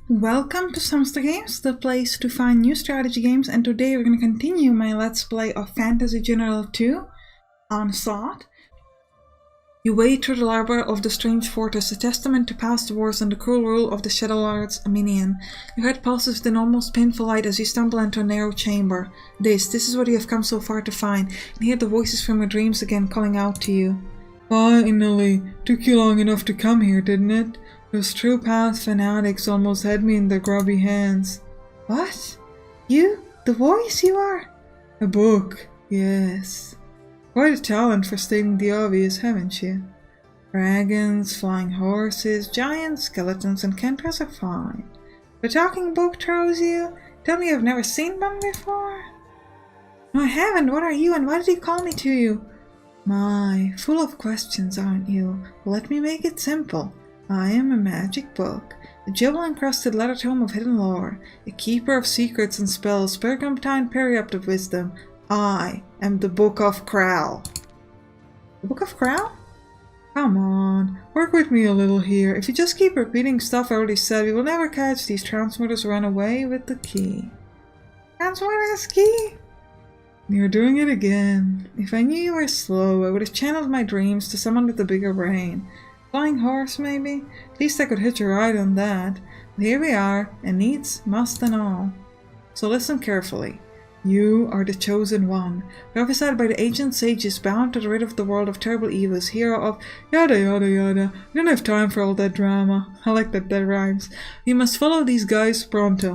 Welcome to Sampstra Games, the place to find new strategy games, and today we're going to continue my Let's Play of Fantasy General 2, Onslaught. You wade through the labyrinth of the strange fortress, a testament to past wars and the cruel rule of the Shadow Lord's minion. Your head pulses with an almost painful light as you stumble into a narrow chamber. This is what you have come so far to find, and hear the voices from your dreams again calling out to you. Finally! Took you long enough to come here, didn't it? Those true path fanatics almost had me in their grubby hands. What? You? The voice you are? A book, yes. Quite a talent for stating the obvious, haven't you? Dragons, flying horses, giant skeletons, and centaurs are fine. The talking book throws you? Tell me you've never seen one before? No, I haven't. What are you, and why did you call me to you? My, full of questions, aren't you? Let me make it simple. I am a magic book, a jewel-encrusted letter tome of hidden lore, a keeper of secrets and spells, pergamentine periapt of wisdom. I am the Book of Krell. The Book of Krell? Come on, work with me a little here. If you just keep repeating stuff I already said, we will never catch these transmuters run away with the key. Transmuter's key? You're doing it again. If I knew you were slow, I would have channeled my dreams to someone with a bigger brain. Flying horse, maybe? At least I could hitch a ride on that. But here we are, and needs, must, and all. So listen carefully. You are the chosen one, prophesied by the ancient sages, bound to rid of the world of terrible evils, hero of yada yada yada. We don't have time for all that drama. I like that rhymes. You must follow these guys pronto.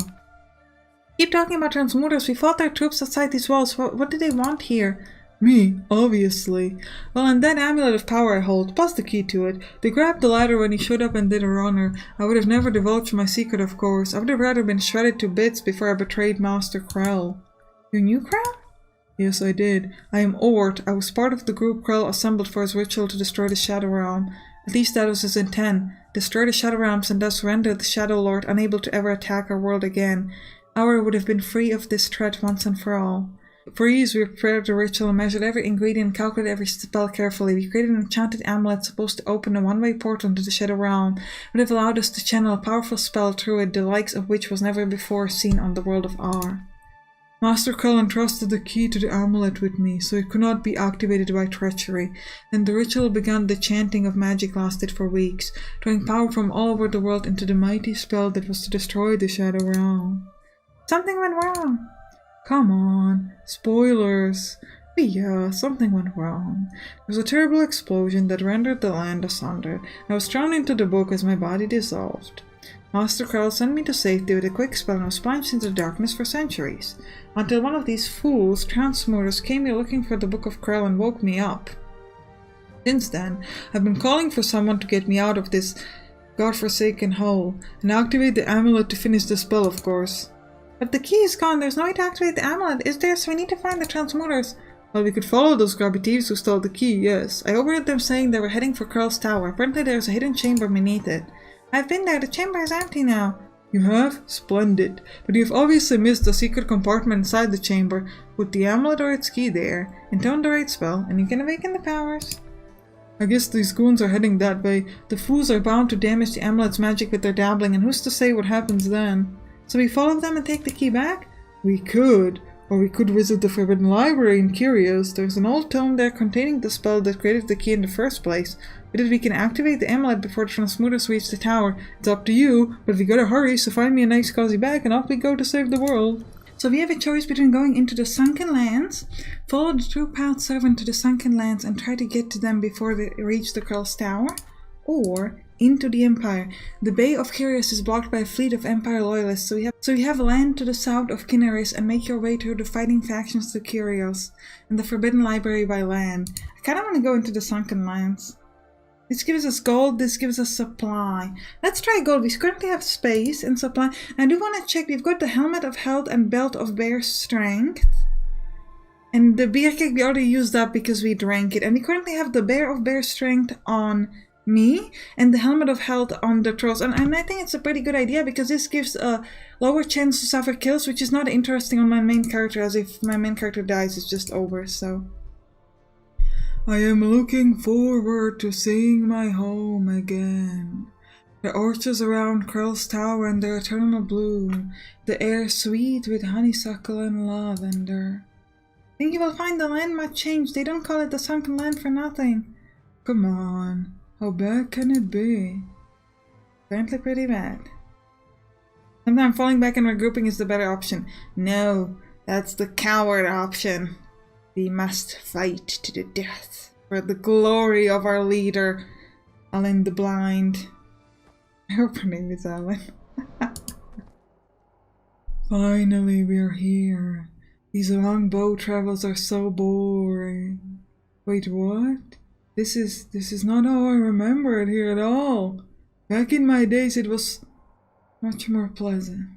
Keep talking about transmuters. We fought their troops outside these walls. What did they want here? Me, obviously. Well, and that amulet of power I hold, plus the key to it. They grabbed the ladder when he showed up and did a runner. I would have never divulged my secret, of course. I would have rather been shredded to bits before I betrayed Master Krell. You knew Krell? Yes, I did. I am Ort. I was part of the group Krell assembled for his ritual to destroy the Shadow Realm. At least that was his intent. Destroy the Shadow Realms and thus render the Shadow Lord unable to ever attack our world again. Our would have been free of this threat once and for all. For years we prepared the ritual and measured every ingredient and calculated every spell carefully. We created an enchanted amulet supposed to open a one-way portal into the Shadow Realm. It would have allowed us to channel a powerful spell through it, the likes of which was never before seen on the world of R. Master Krell entrusted the key to the amulet with me, so it could not be activated by treachery. Then the ritual began. The chanting of magic lasted for weeks, drawing power from all over the world into the mighty spell that was to destroy the Shadow Realm. Something went wrong. Come on, spoilers. But yeah, something went wrong. There was a terrible explosion that rendered the land asunder. I was thrown into the book as my body dissolved. Master Krell sent me to safety with a quick spell and was plunged into the darkness for centuries, until one of these fools, transmuters, came here looking for the Book of Krell and woke me up. Since then, I've been calling for someone to get me out of this godforsaken hole, and activate the amulet to finish the spell, of course. But the key is gone. There's no way to activate the amulet, is there? So we need to find the transmuters. Well, we could follow those grubby thieves who stole the key, yes. I overheard them saying they were heading for Krell's tower. Apparently there's a hidden chamber beneath it. I've been there. The chamber is empty now. You have? Splendid. But you've obviously missed the secret compartment inside the chamber. Put the amulet or its key there, intone the right spell, and you can awaken the powers. I guess these goons are heading that way. The fools are bound to damage the amulet's magic with their dabbling, and who's to say what happens then? So we follow them and take the key back? We could. Or we could visit the Forbidden Library in Curious. There's an old tome there containing the spell that created the key in the first place. But if we can activate the amulet before the transmuters reach the tower, it's up to you, but we gotta hurry, so find me a nice cozy bag and off we go to save the world. So we have a choice between going into the Sunken Lands, follow the true path servant to the Sunken Lands and try to get to them before they reach the Krell's tower, or into the Empire. The Bay of Curious is blocked by a fleet of Empire loyalists, so you have land to the south of Kinneris and make your way through the fighting factions to Curious and the Forbidden Library by land. I kinda want to go into the Sunken Lands. This gives us gold, this gives us supply. Let's try gold. We currently have space and supply. I do want to check, we've got the Helmet of Health and Belt of Bear Strength. And the beer cake we already used up because we drank it. And we currently have the Bear of Bear Strength on me and the Helmet of Health on the Trolls, and I think it's a pretty good idea because this gives a lower chance to suffer kills, which is not interesting on my main character, as if my main character dies it's just over. So I am looking forward to seeing my home again. The orchards around Krell's Tower and their eternal bloom, the air sweet with honeysuckle and lavender. Think you will find the land much changed. They don't call it the Sunken Land for nothing. Come on, how bad can it be? Apparently pretty bad. Sometimes falling back and regrouping is the better option. No, that's the coward option. We must fight to the death for the glory of our leader, Aylsa the Blind. I hope her name is Alan. Finally, we're here. These long boat travels are so boring. Wait, what? This is not how I remember it here at all. Back in my days, it was much more pleasant.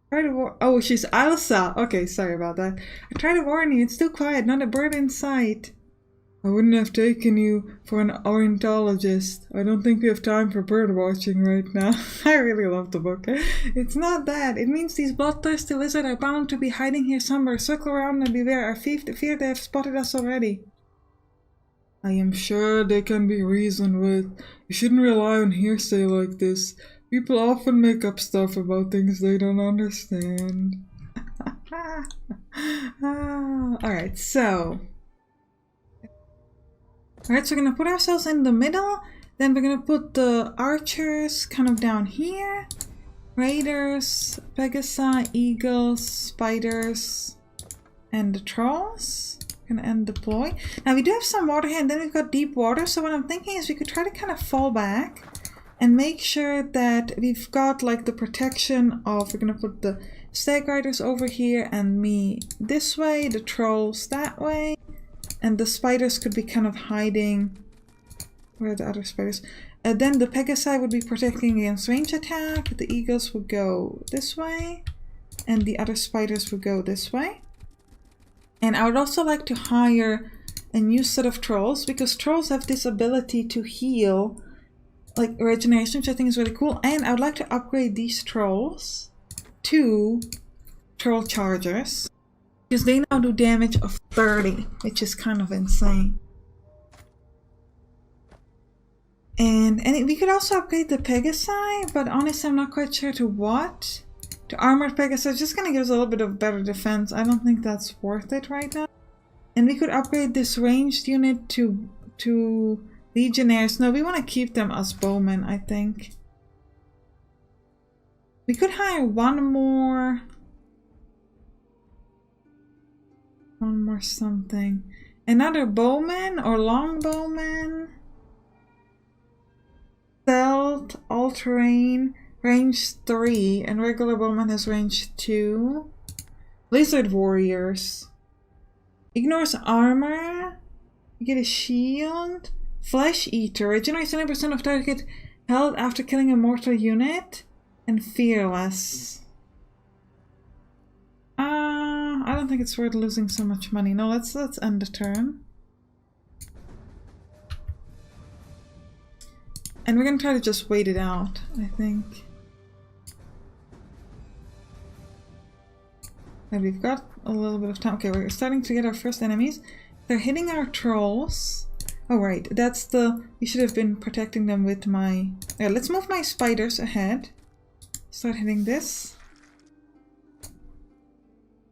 Oh, she's Aylsa. Okay, sorry about that. I tried to warn you. It's too quiet. Not a bird in sight. I wouldn't have taken you for an ornithologist. I don't think we have time for bird watching right now. I really love the book. It's not that. It means these bloodthirsty lizards are bound to be hiding here somewhere. Circle around and beware. I fear they have spotted us already. I am sure they can be reasoned with. You shouldn't rely on hearsay like this. People often make up stuff about things they don't understand. Alright, so... Alright, so we're gonna put ourselves in the middle. Then we're gonna put the archers kind of down here. Raiders, Pegasi, eagles, spiders, and the trolls. Gonna end deploy. Now we do have some water here and then we've got deep water. So what I'm thinking is we could try to kind of fall back and make sure that we've got like the protection of, we're gonna put the stag riders over here and me this way, the trolls that way. And the spiders could be kind of hiding. Where are the other spiders? Then the Pegasi would be protecting against range attack. The eagles would go this way. And the other spiders would go this way. And I would also like to hire a new set of trolls. Because trolls have this ability to heal. Like regeneration, which I think is really cool. And I would like to upgrade these trolls to troll chargers. Because they now do damage of 30, which is kind of insane. And we could also upgrade the Pegasi, but honestly I'm not quite sure to what. To armored Pegasi is just going to give us a little bit of better defense. I don't think that's worth it right now. And we could upgrade this ranged unit to legionnaires. No, we want to keep them as bowmen, I think. We could hire one more something. Another bowman or longbowman. Stealth, all-terrain, range 3, and regular bowman has range 2. Lizard warriors. Ignores armor. You get a shield. Flesh eater. Regenerates 20% of target health after killing a mortal unit. And fearless. I don't think it's worth losing so much money. No, let's end the turn. And we're gonna try to just wait it out, I think. And we've got a little bit of time. Okay, we're starting to get our first enemies. They're hitting our trolls. Oh right, that's the... We should have been protecting them with my... Yeah, let's move my spiders ahead. Start hitting this.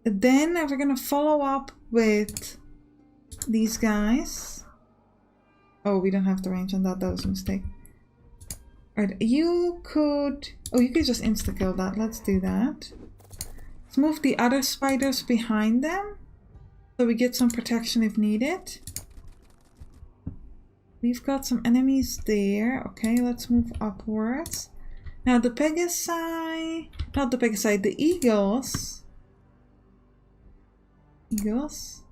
Then we're gonna follow up with these guys. Oh, we don't have the range on that. That was a mistake. Alright, you could... Oh, you could just insta-kill that. Let's do that. Let's move the other spiders behind them. So we get some protection if needed. We've got some enemies there. Okay, let's move upwards. Now the Pegasi... Not the Pegasi, the eagles... Eagles?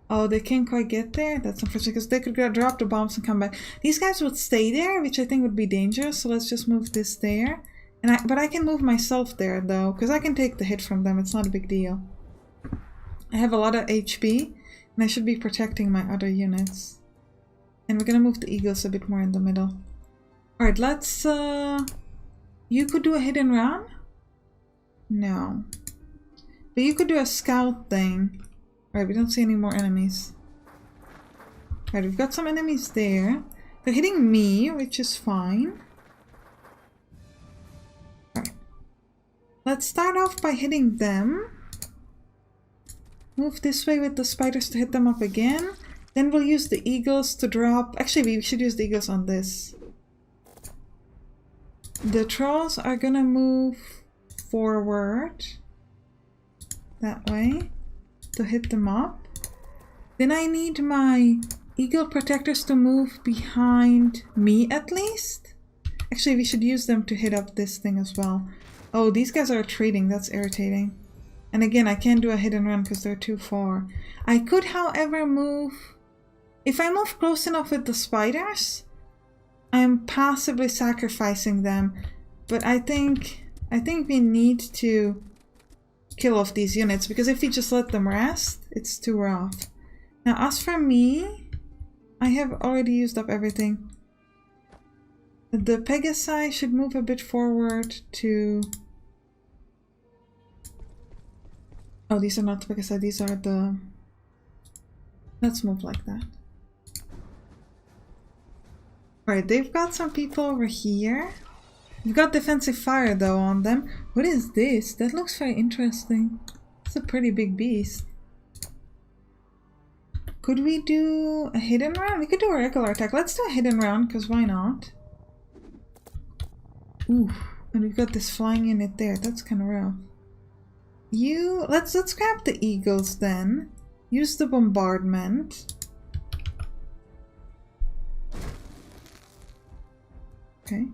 Oh, they can't quite get there? That's unfortunate because they could drop the bombs and come back. These guys would stay there, which I think would be dangerous. So let's just move this there. But I can move myself there though, because I can take the hit from them. It's not a big deal. I have a lot of HP and I should be protecting my other units. And we're gonna move the eagles a bit more in the middle. Alright, let's... You could do a hit and run? No. But you could do a scout thing. Alright, we don't see any more enemies. Alright, we've got some enemies there. They're hitting me, which is fine. Let's start off by hitting them. Move this way with the spiders to hit them up again. Then we'll use the eagles to drop... Actually, we should use the eagles on this. The trolls are gonna move forward. That way. To hit them up. Then I need my eagle protectors to move behind me at least. Actually, we should use them to hit up this thing as well. Oh, these guys are retreating. That's irritating. And again, I can't do a hit and run because they're too far. I could, however, move... If I move close enough with the spiders, I'm passively sacrificing them. But I think we need to kill off these units, because if we just let them rest, it's too rough. Now, as for me, I have already used up everything. The Pegasi should move a bit forward to... Oh, these are not the Pegasi, these are the... Let's move like that. Alright, they've got some people over here. We've got defensive fire though on them. What is this? That looks very interesting. It's a pretty big beast. Could we do a hidden round? We could do a regular attack. Let's do a hidden round, because why not? Ooh, and we've got this flying unit there. That's kind of rough. Let's grab the eagles then. Use the bombardment. Okay.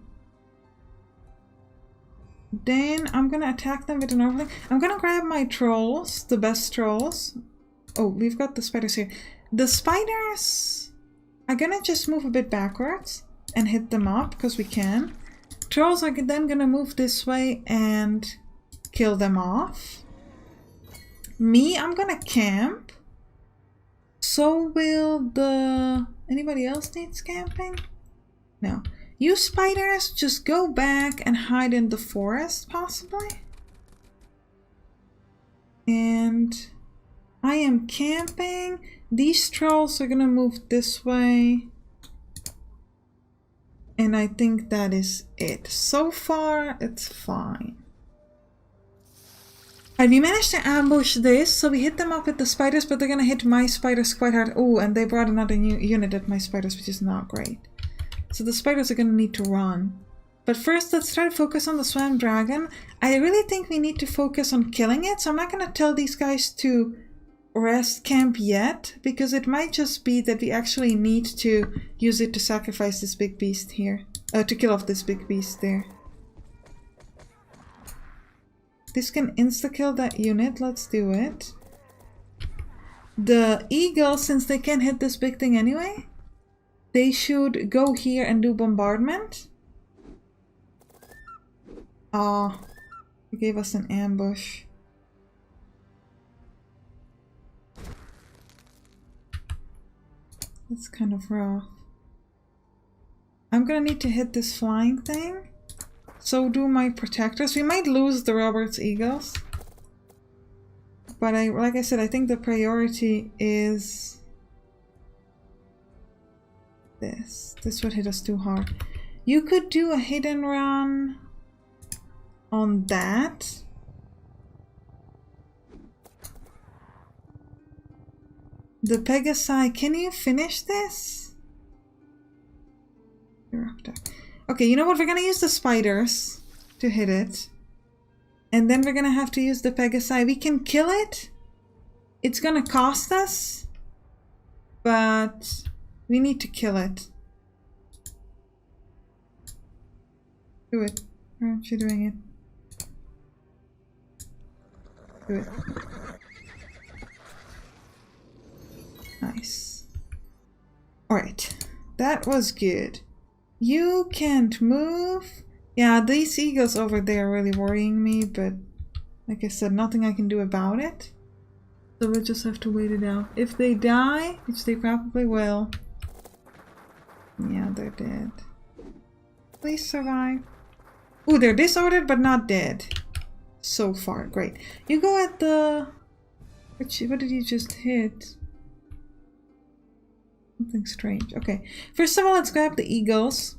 Then I'm gonna attack them with an overlay. I'm gonna grab my trolls, the best trolls. Oh, we've got the spiders here. The spiders are gonna just move a bit backwards and hit them up, because we can. Trolls are then gonna move this way and kill them off. Me, I'm gonna camp. So will the... Anybody else needs camping? No. You spiders, just go back and hide in the forest, possibly. And I am camping. These trolls are gonna move this way. And I think that is it. So far, it's fine. Alright, we managed to ambush this, so we hit them up with the spiders, but they're gonna hit my spiders quite hard. Oh, and they brought another new unit at my spiders, which is not great. So the spiders are gonna need to run. But first, let's try to focus on the swamp dragon. I really think we need to focus on killing it, so I'm not gonna tell these guys to rest camp yet, because it might just be that we actually need to use it to sacrifice this big beast here. To kill off this big beast there. This can insta-kill that unit. Let's do it. The eagles, since they can't hit this big thing anyway, they should go here and do bombardment. Ah, they gave us an ambush. That's kind of rough. I'm gonna need to hit this flying thing. So do my protectors. We might lose the Roberts Eagles. But like I said, I think the priority is this. This would hit us too hard. You could do a hit and run on that. The Pegasi, can you finish this? You're up there. Okay, you know what? We're gonna use the spiders to hit it. And then we're gonna have to use the Pegasi. We can kill it. It's gonna cost us. But we need to kill it. Do it. Why aren't you doing it? Do it. Nice. Alright. That was good. You can't move. Yeah, these eagles over there are really worrying me, but like I said, nothing I can do about it. So we'll just have to wait it out. If they die, which they probably will. Yeah, they're dead. Please survive. Ooh, they're disordered but not dead. So far, great. You go at the... What did you just hit? Something strange. Okay. First of all, let's grab the eagles.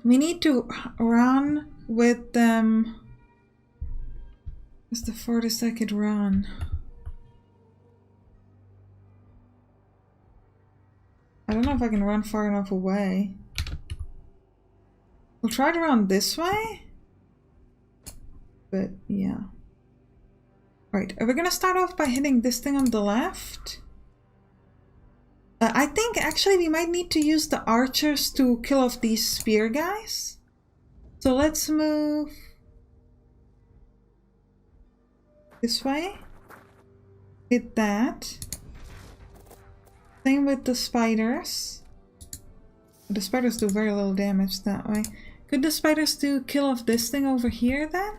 We need to run with them What's the farthest I could run? I don't know if I can run far enough away. We'll try to run this way. But yeah. Right, are we gonna start off by hitting this thing on the left? I think actually we might need to use the archers to kill off these spear guys. So let's move this way. Hit that. Same with the spiders. The spiders do very little damage that way. Could the spiders do kill off this thing over here then?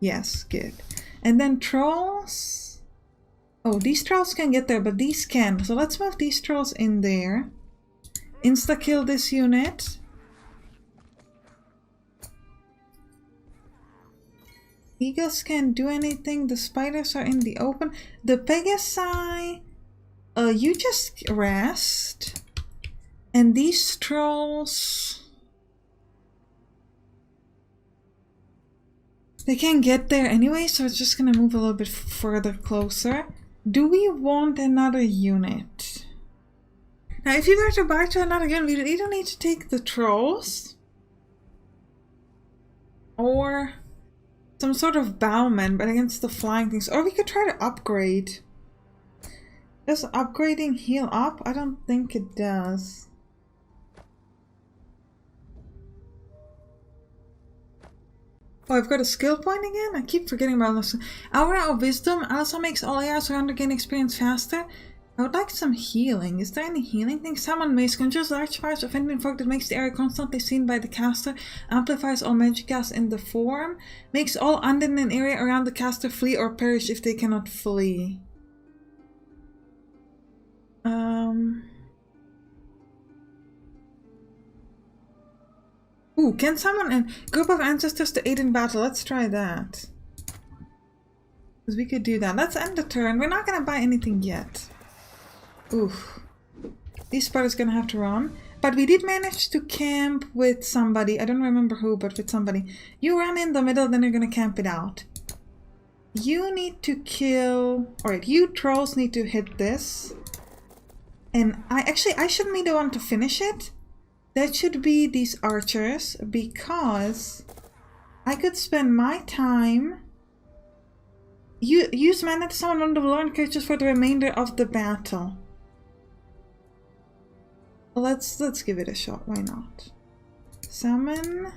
Yes, good. And then trolls. Oh, these trolls can get there, but these can't. So let's move these trolls in there. Insta-kill this unit. Eagles can't do anything. The spiders are in the open. The Pegasi, you just rest. And these trolls, they can't get there anyway, so it's just gonna move a little bit further closer. Do we want another unit? Now, if you were to buy to another unit, we either need to take the trolls or some sort of bowman, but against the flying things. Or we could try to upgrade. Does upgrading heal up? I don't think it does. Oh, I've got a skill point again? I keep forgetting about this. Aura of Wisdom also makes all AIs around gain experience faster. I would like some healing. Is there any healing thing? Summon Mace conjures large fires of enemy fog that makes the area constantly seen by the caster. Amplifies all magic casts in the form. Makes all undead in an area around the caster flee or perish if they cannot flee. Ooh, can summon a group of ancestors to aid in battle? Let's try that. Because we could do that. Let's end the turn. We're not going to buy anything yet. Oof. These spiders gonna have to run. But we did manage to camp with somebody. I don't remember who, but with somebody. You run in the middle, then you're gonna camp it out. You need to kill... Alright, you trolls need to hit this. And I shouldn't be the one to finish it. That should be these archers, because I could spend my time... Use mana to summon one of the Lord creatures for the remainder of the battle. Let's give it a shot, why not? Summon.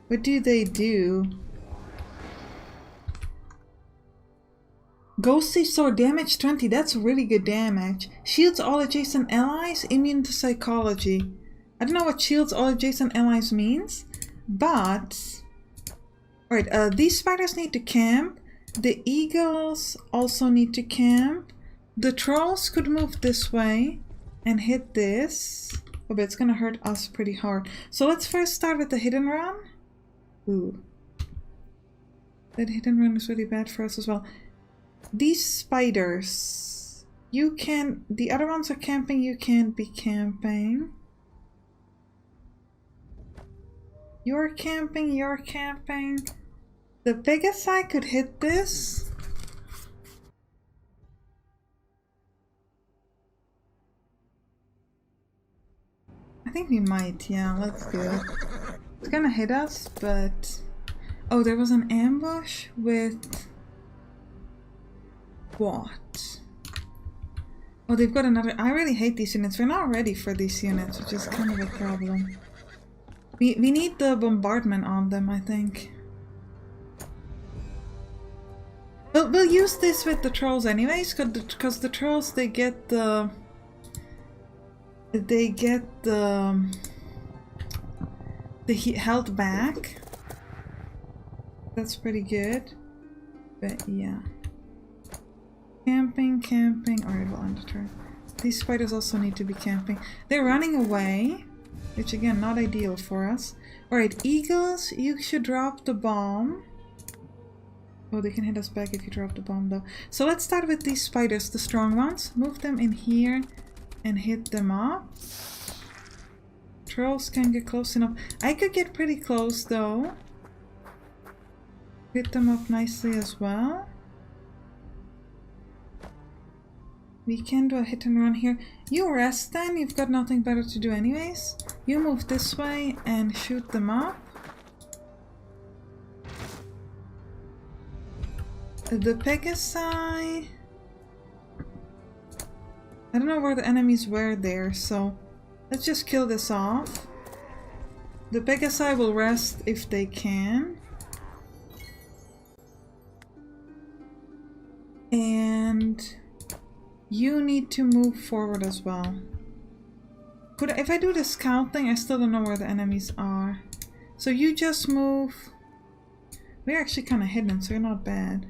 What do they do? Ghostly Sword, damage 20, that's really good damage. Shields all adjacent allies, immune to psychology. I don't know what shields all adjacent allies means, but... Alright, these spiders need to camp. The eagles also need to camp. The trolls could move this way and hit this. Oh, but it's gonna hurt us pretty hard. So let's first start with the hidden run. Ooh. That hidden run is really bad for us as well. These spiders. You can... The other ones are camping, you can't be camping. You're camping, you're camping. The Pegasi could hit this. I think we might, yeah, let's do it. It's gonna hit us, but... Oh, there was an ambush with... What? Oh, they've got another... I really hate these units. We're not ready for these units, which is kind of a problem. We need the bombardment on them, I think. We'll use this with the trolls anyways, because the trolls, they get the... health back. That's pretty good. But yeah. Camping. Alright, we'll end the turn. These spiders also need to be camping. They're running away, which again, not ideal for us. Alright, eagles, you should drop the bomb. Oh, they can hit us back if you drop the bomb though. So let's start with these spiders, the strong ones. Move them in here and hit them up. Trolls can get close enough. I could get pretty close though. Hit them up nicely as well. We can do a hit and run here. You rest then, you've got nothing better to do anyways. You move this way and shoot them up. The Pegasi... I don't know where the enemies were there, so let's just kill this off. The Pegasi will rest if they can. And you need to move forward as well. If I do the scout thing, I still don't know where the enemies are. So you just move. We're actually kind of hidden, so you're not bad.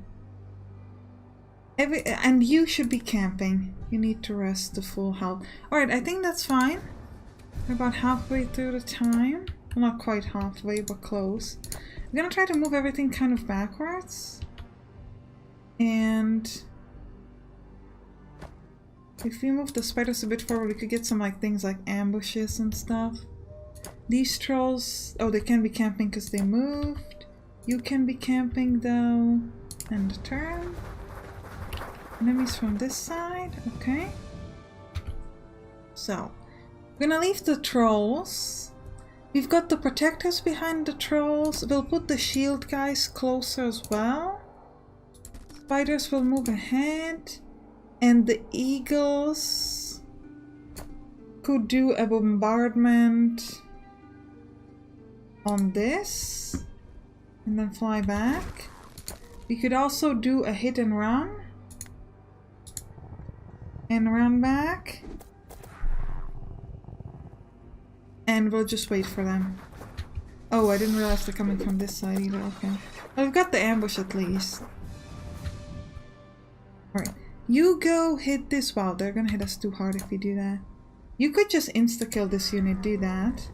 And you should be camping. You need to rest to full health. Alright, I think that's fine. We're about halfway through the time. Well, not quite halfway, but close. I'm gonna try to move everything kind of backwards. And if we move the spiders a bit forward, we could get some like things like ambushes and stuff. These trolls, oh, they can be camping because they moved. You can be camping though. End turn. Enemies from this side, okay. So, we're gonna leave the trolls. We've got the protectors behind the trolls. We'll put the shield guys closer as well. Spiders will move ahead. And the eagles could do a bombardment on this. And then fly back. We could also do a hit and run. And run back. And we'll just wait for them. Oh, I didn't realize they're coming from this side either. Okay. Well, we've got the ambush at least. Alright. You go hit this. Wow, they're gonna hit us too hard if we do that. You could just insta-kill this unit, do that.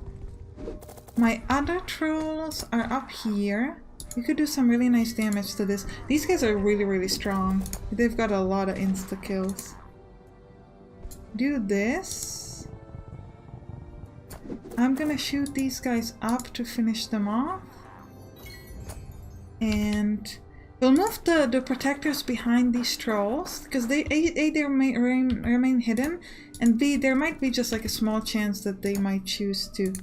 My other trolls are up here. You could do some really nice damage to this. These guys are really, really strong. They've got a lot of insta-kills. Do this. I'm gonna shoot these guys up to finish them off. And we'll move the protectors behind these trolls, because they remain hidden, and B, there might be just like a small chance that they might choose to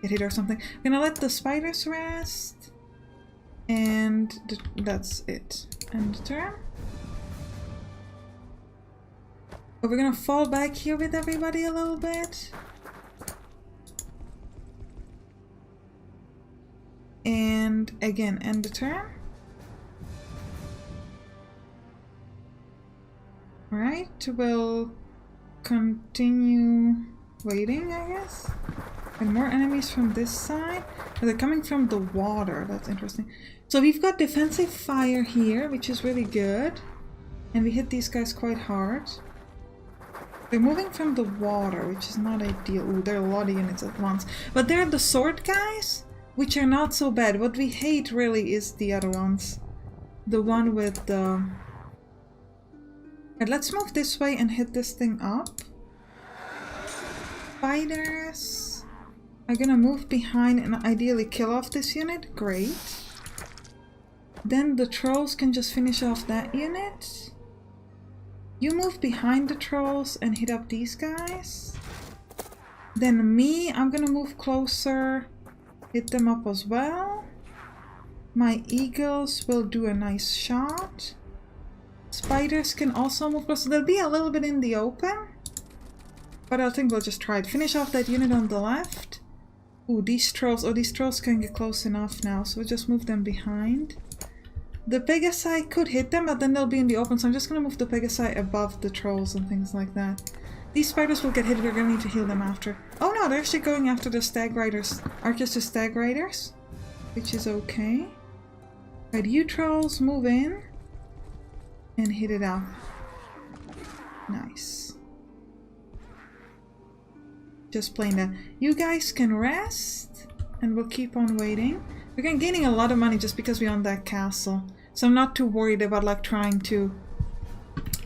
get hit or something. I'm gonna let the spiders rest. And that's it. End turn. But we're gonna fall back here with everybody a little bit. And again, end the turn. Alright, we'll continue waiting, I guess. And more enemies from this side. Oh, they're coming from the water. That's interesting. So we've got defensive fire here, which is really good. And we hit these guys quite hard. They're moving from the water, which is not ideal. Ooh, there are a lot of units at once. But they're the sword guys, which are not so bad. What we hate really is the other ones. The one with the... Right, let's move this way and hit this thing up. Spiders are gonna move behind and ideally kill off this unit. Great. Then the trolls can just finish off that unit. You move behind the trolls and hit up these guys. Then me, I'm gonna move closer, hit them up as well. My eagles will do a nice shot. Spiders can also move closer. They'll be a little bit in the open, but I think we'll just try it. Finish off that unit on the left. Ooh, these trolls. Oh, these trolls can get close enough now, so we'll just move them behind. The Pegasi could hit them, but then they'll be in the open, so I'm just gonna move the Pegasi above the trolls and things like that. These spiders will get hit, we're gonna need to heal them after. Oh no, they're actually going after the stag riders. Archers to stag riders, which is okay. Right, you trolls move in and hit it up. Nice. Just plain that. You guys can rest, and we'll keep on waiting. We're gaining a lot of money just because we own that castle. So I'm not too worried about like trying to...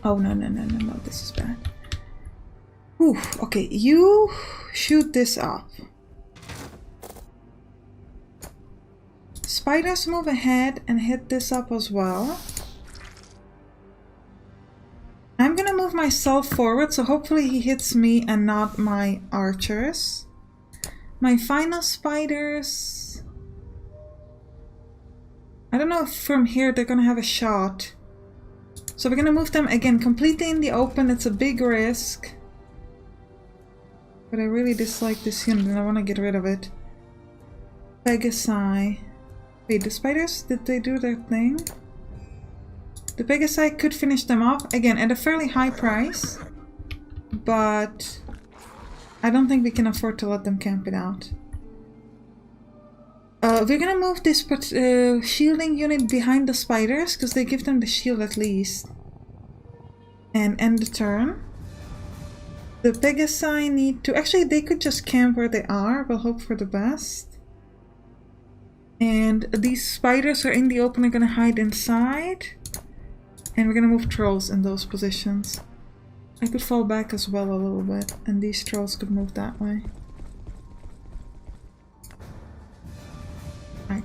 Oh, no, this is bad. Ooh, okay, you shoot this up. spiders move ahead and hit this up as well. I'm gonna move myself forward, so hopefully he hits me and not my archers. My final spiders... I don't know if from here they're gonna have a shot. So we're gonna move them again completely in the open. It's a big risk. But I really dislike this unit and I want to get rid of it. Pegasi. Wait, the spiders, did they do their thing? The Pegasi could finish them off, again, at a fairly high price. But I don't think we can afford to let them camp it out. We're gonna move this shielding unit behind the spiders, because they give them the shield at least. And end the turn. The Pegasi need to... Actually, they could just camp where they are. We'll hope for the best. And these spiders are in the open, are gonna hide inside. And we're gonna move trolls in those positions. I could fall back as well a little bit, and these trolls could move that way. Right.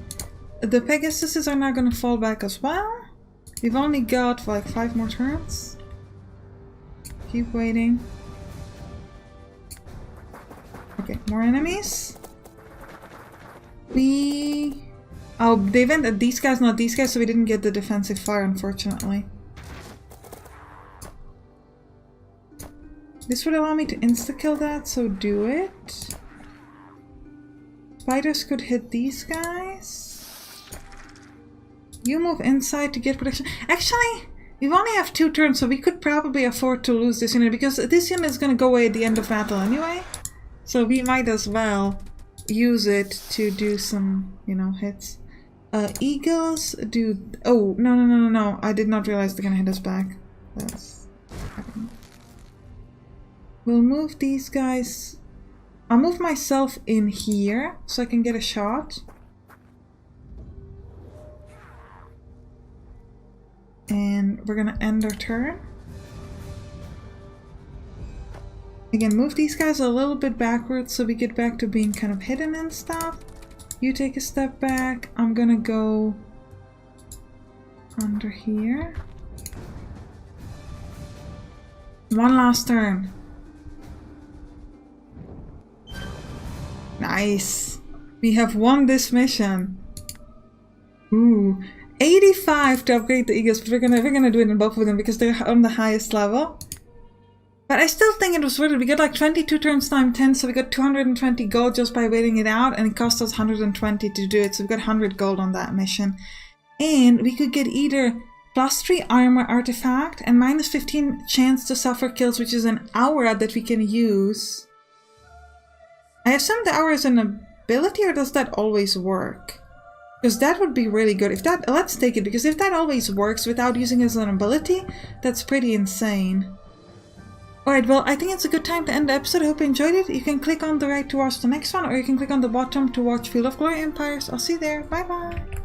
The Pegasuses are now gonna fall back as well. We've only got like 5 more turns. Keep waiting. Okay, more enemies. Oh, they went at these guys, not these guys, so we didn't get the defensive fire, unfortunately. This would allow me to insta-kill that, so do it. Spiders could hit these guys. You move inside to get protection. Actually, we only have 2 turns, so we could probably afford to lose this unit, because this unit is going to go away at the end of battle anyway. So we might as well use it to do some, you know, hits. Eagles do... Oh, no. I did not realize they're going to hit us back. That's... We'll move these guys... I'll move myself in here so I can get a shot. And we're gonna end our turn. Again, move these guys a little bit backwards so we get back to being kind of hidden and stuff. You take a step back. I'm gonna go under here. One last turn. Nice. We have won this mission. Ooh. 85 to upgrade the Eagles, but we're gonna do it in both of them because they're on the highest level. But I still think it was worth it. We got like 22 turns time 10, so we got 220 gold just by waiting it out, and it cost us 120 to do it, so we got 100 gold on that mission. And we could get either +3 armor artifact and -15 chance to suffer kills, which is an aura that we can use. I assume the aura is an ability, or does that always work? Because that would be really good. If that, let's take it, because if that always works without using it as an ability, that's pretty insane. Alright, well, I think it's a good time to end the episode. I hope you enjoyed it. You can click on the right to watch the next one, or you can click on the bottom to watch Field of Glory Empires. I'll see you there. Bye bye!